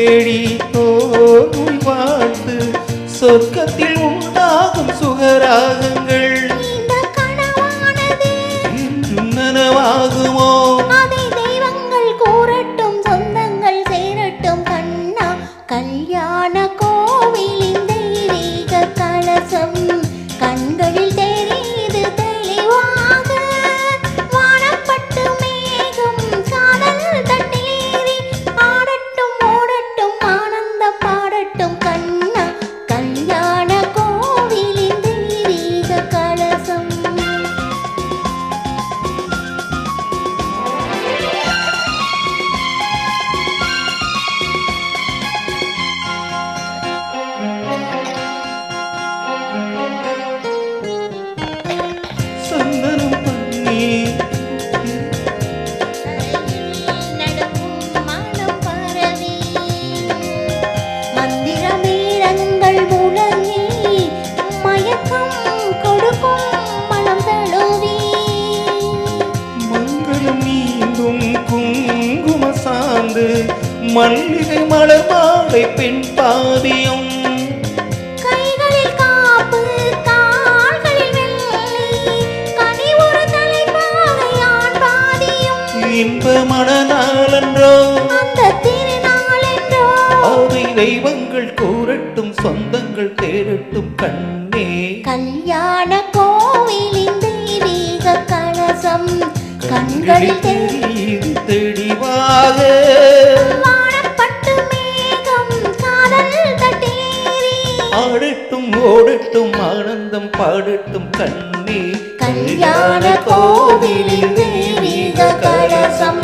தேடி தோல்வி வாழ்த்து சொர்க்கத்தில் உண்டாகும் சுகராகங்கள் இந்த கனவானது என்றும் நனவாகுமோ? அதை தெய்வங்கள் கூறட்டும், சொந்தங்கள் சேரட்டும் கண்ணா. கல்யாண கோவிலின் தெய்வீக கலசம் கண்களில் தெரியுது தெளிவாக. வானப்பட்டு மேகம் காதல் தட்டிலேறி ஆடட்டும் ஓடட்டும் ஆனந்தம் பாடட்டும் கண்ணா. கல்யாண கோவிலின் தெய்வீக கலசம். சந்தனம் பன்னீர் நடக்கும் மனம் பரவி மந்திர மேளங்கள் முழங்கி மயக்கம் கொடுக்கும் மனம் தழுவி மங்களம் நீந்தும் குங்கும சாந்து மல்லிகை மலர் மாலை பெண் பாதியம் கைகளில் காப்பு கால்களில் வெள்ளி கனி ஒரு தலைப்பாகை ஆண் பாதியும் இன்ப மணநாளன்றோ அந்த திருநாளென்றோ அதை தெய்வங்கள் கூறட்டும் சொந்தங்கள் தேரட்டும் கண்ணே. கல்யாண கோவிலின் தெய்வீக கலசம் கண்களில் தெரியுது தெளிவாக. வானப்பட்டு மேகம் காதல் தட்டேறி ஆடட்டும் ஓடட்டும் ஆனந்தம் பாடட்டும் கண்ணே. கல்யாண கோவிலின் தெய்வீக கலசம்.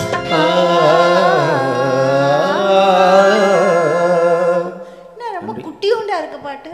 ரொம்ப குட்டியூண்டா இருக்கு பாட்டு.